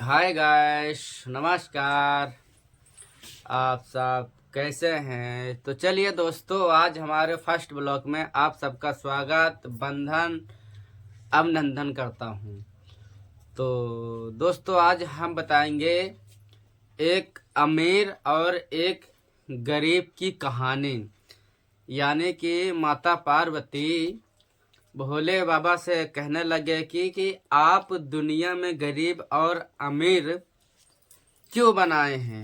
Hi guys, नमस्कार। आप सब कैसे हैं? तो चलिए दोस्तों, आज हमारे फर्स्ट ब्लॉग में आप सबका स्वागत बंधन अभिनंदन करता हूं। तो दोस्तों, आज हम बताएंगे एक अमीर और एक गरीब की कहानी। यानी कि माता पार्वती भोले बाबा से कहने लगे कि आप दुनिया में गरीब और अमीर क्यों बनाए हैं।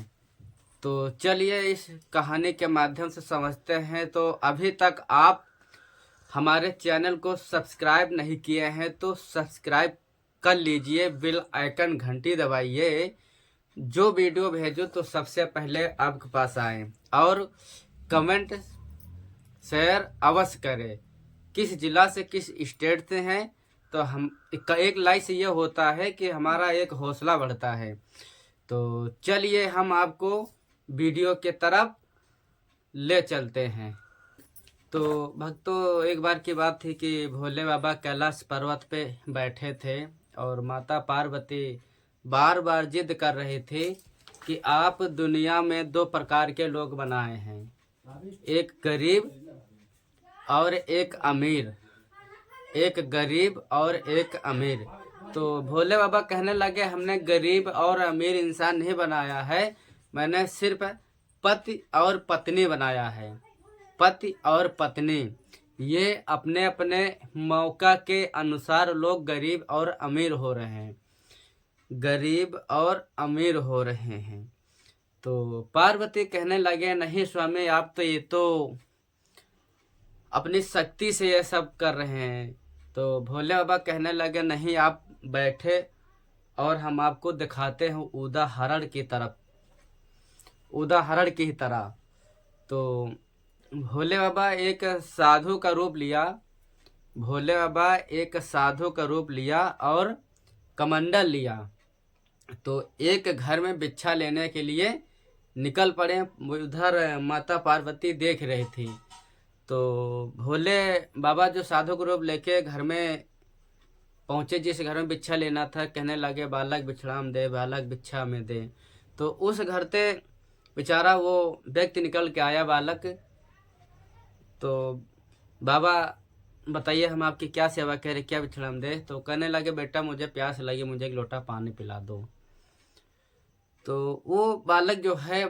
तो चलिए इस कहानी के माध्यम से समझते हैं। तो अभी तक आप हमारे चैनल को सब्सक्राइब नहीं किए हैं तो सब्सक्राइब कर लीजिए, बेल आइकन घंटी दबाइए, जो वीडियो भेजो तो सबसे पहले आपके पास आए। और कमेंट शेयर अवश्य करें, किस जिला से किस स्टेट से हैं। तो हम एक लाइक से ये होता है कि हमारा एक हौसला बढ़ता है। तो चलिए हम आपको वीडियो के तरफ ले चलते हैं। तो भक्तों, एक बार की बात थी कि भोले बाबा कैलाश पर्वत पे बैठे थे और माता पार्वती बार बार जिद कर रही थी कि आप दुनिया में दो प्रकार के लोग बनाए हैं, एक गरीब और एक अमीर, एक गरीब और एक अमीर। तो भोले बाबा कहने लगे, हमने गरीब और अमीर इंसान नहीं बनाया है, मैंने सिर्फ पति और पत्नी बनाया है। पति और पत्नी ये अपने अपने मौका के अनुसार लोग गरीब और अमीर हो रहे हैं, गरीब और अमीर हो रहे हैं। तो पार्वती कहने लगे, नहीं स्वामी, आप तो ये तो अपनी शक्ति से ये सब कर रहे हैं। तो भोले बाबा कहने लगे, नहीं, आप बैठे और हम आपको दिखाते हैं उदाहरण की तरफ, उदाहरण की तरह। तो भोले बाबा एक साधु का रूप लिया। भोले बाबा एक साधु का रूप लिया और कमंडल लिया। तो एक घर में भिक्षा लेने के लिए निकल पड़े। उधर माता पार्वती देख रही थी। तो भोले बाबा जो साधु का रूप लेके घर में पहुंचे, जिस घर में भिक्षा लेना था, कहने लगे, बालक भिक्षाम दे, बालक भिक्षा में दे। तो उस घर से बेचारा वो व्यक्ति निकल के आया, बालक। तो बाबा बताइए, हम आपकी क्या सेवा करें, क्या भिक्षाम दे। तो कहने लगे, बेटा मुझे प्यास लगी, मुझे एक लोटा पानी पिला दो। तो वो बालक जो है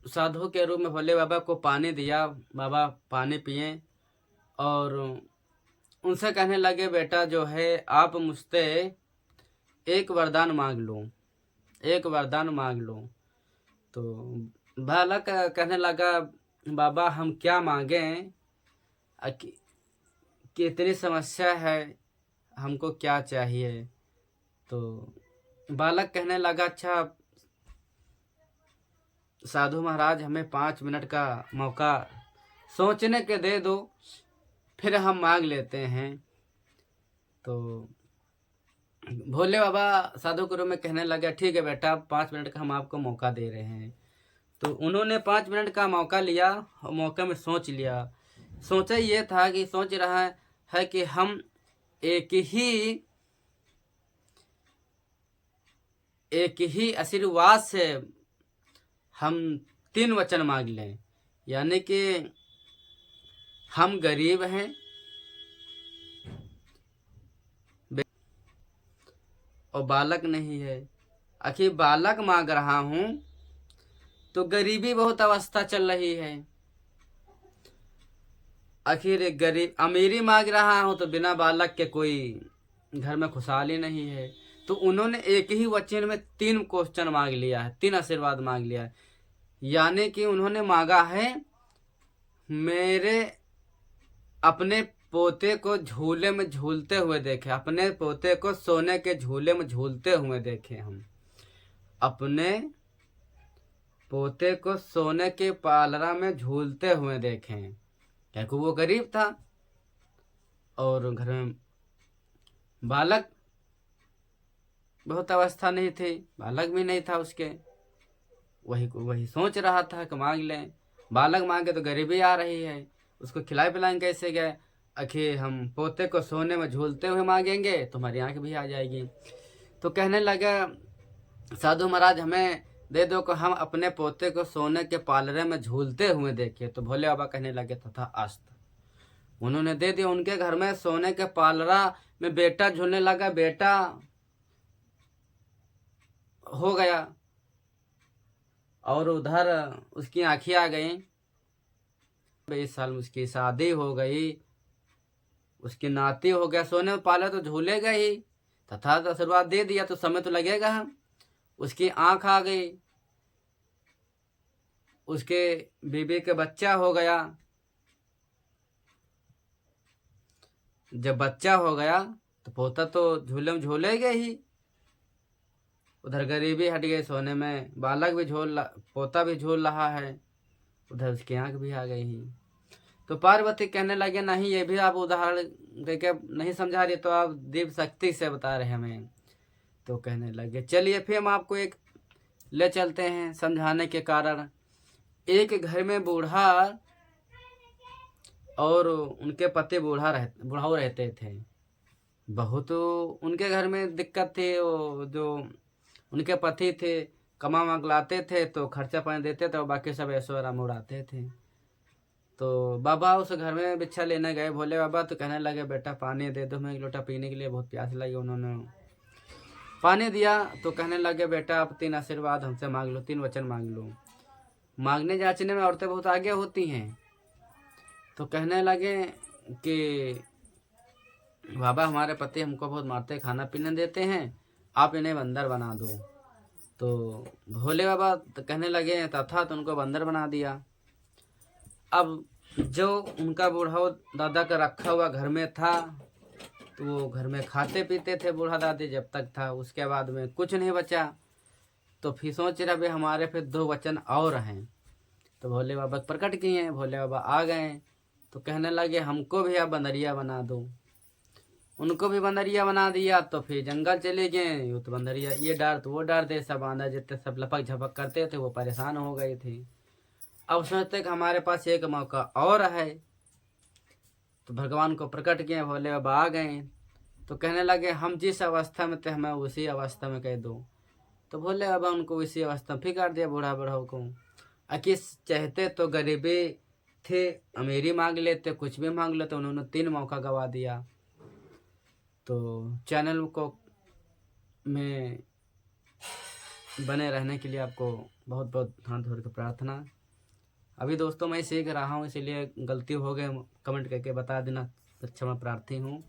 साधु के रूप में भोले बाबा को पानी दिया। बाबा पानी पिए और उनसे कहने लगे, बेटा जो है आप मुझसे एक वरदान मांग लो, एक वरदान मांग लो। तो बालक कहने लगा, बाबा हम क्या मांगें, कि इतनी समस्या है, हमको क्या चाहिए। तो बालक कहने लगा, अच्छा साधु महाराज, हमें 5 मिनट का मौका सोचने के दे दो, फिर हम मांग लेते हैं। तो भोले बाबा साधु गुरु में कहने लगे, ठीक है बेटा, 5 मिनट का हम आपको मौका दे रहे हैं। तो उन्होंने 5 मिनट का मौका लिया और मौके में सोच लिया। सोचा ये था कि सोच रहा है कि हम एक ही आशीर्वाद से हम 3 वचन मांग लें। यानी कि हम गरीब हैं और बालक नहीं है। आखिर बालक मांग रहा हूं तो गरीबी बहुत अवस्था चल रही है। आखिर गरीब अमीरी मांग रहा हूं तो बिना बालक के कोई घर में खुशहाली नहीं है। तो उन्होंने एक ही वचन में 3 क्वेश्चन मांग लिया है, 3 आशीर्वाद मांग लिया है। यानी कि उन्होंने मांगा है, मेरे अपने पोते को झूले में झूलते हुए देखे, अपने पोते को सोने के झूले में झूलते हुए देखे। हम अपने पोते को सोने के पालरा में झूलते हुए देखें, क्योंकि वो गरीब था और घर में बालक बहुत अवस्था नहीं थी, बालक भी नहीं था उसके। वही सोच रहा था कि मांग लें। बालक मांगे तो गरीबी आ रही है, उसको खिलाए पिलाएंगे कैसे गए। आखिर हम पोते को सोने में झूलते हुए मांगेंगे तो हमारी आंख भी आ जाएगी। तो कहने लगे साधु महाराज हमें दे दो कि हम अपने पोते को सोने के पालरे में झूलते हुए देखे। तो भोले बाबा कहने लगे तथा अस्त। उन्होंने दे दिया। उनके घर में सोने के पालरा में बेटा झूलने लगा, बेटा हो गया। और उधर उसकी आंखें आ गई। 20 साल में उसकी शादी हो गई, उसकी नाती हो गया। सोने में पाला तो झूलेगा ही, तथा तो आशीर्वाद दे दिया तो समय तो लगेगा। हम उसकी आंख आ गई, उसके बीबी के बच्चा हो गया। जब बच्चा हो गया तो पोता तो झूले में झूलेगा ही। उधर गरीबी हट गई, सोने में बालक भी पोता भी झूल रहा है, उधर उसकी आंख भी आ गई ही। तो पार्वती कहने लगे नहीं, ये भी आप उदाहरण देके नहीं समझा रहे, तो आप दिव्य शक्ति से बता रहे हमें। तो कहने लगे चलिए फिर हम आपको एक ले चलते हैं समझाने के कारण। एक घर में बूढ़ा और उनके पति बूढ़ाऊ रहते थे। बहुत उनके घर में दिक्कत थी। वो जो उनके पति थे कमा मंगलाते थे तो खर्चा पानी देते थे और बाकी सब ऐशो आराम उड़ाते थे। तो बाबा उस घर में भिक्षा लेने गए भोले बाबा। तो कहने लगे बेटा पानी दे दो, मैं एक लोटा पीने के लिए, बहुत प्यास लगी। उन्होंने पानी दिया तो कहने लगे बेटा आप 3 आशीर्वाद हमसे मांग लो, 3 वचन मांग लो। मांगने जांचने में औरतें बहुत आगे होती हैं। तो कहने लगे कि बाबा हमारे पति हमको बहुत मारते, खाना पीने देते हैं, आप इन्हें बंदर बना दो। तो भोले बाबा तो कहने लगे तथा, तो उनको बंदर बना दिया। अब जो उनका बूढ़ा दादा का रखा हुआ घर में था, तो वो घर में खाते पीते थे बूढ़ा दादी जब तक था। उसके बाद में कुछ नहीं बचा। तो फिर सोच रहे भाई हमारे फिर 2 वचन और हैं। तो भोले बाबा प्रकट किए हैं, भोले बाबा आ गए। तो कहने लगे हमको भी आप बंदरिया बना दो। उनको भी बंदरिया बना दिया। तो फिर जंगल चले गए। वो तो बंदरिया ये डार तो वो डार दे, सब बांदर जितने सब लपक झपक करते थे वो परेशान हो गए थे। अब सोचते कि हमारे पास एक मौका और है। तो भगवान को प्रकट किए, भोले बाबा आ गए। तो कहने लगे हम जिस अवस्था में थे हमें उसी अवस्था में कह दो। तो भोले बाबा उनको उसी अवस्था में फिर दिया बूढ़ा बूढ़ाओं को। अकिस चाहते तो गरीबी थे, अमीरी मांग लेते, कुछ भी मांग लेते, उन्होंने 3 मौका गवा दिया। तो चैनल को में बने रहने के लिए आपको बहुत बहुत हाथ जोड़ के प्रार्थना। अभी दोस्तों मैं सीख रहा हूँ, इसीलिए गलती हो गई कमेंट करके बता देना, क्षमा प्रार्थी हूँ।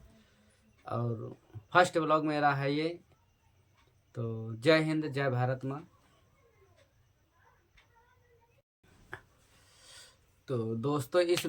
और फर्स्ट व्लॉग मेरा है ये। तो जय हिंद, जय भारत माँ। तो दोस्तों इस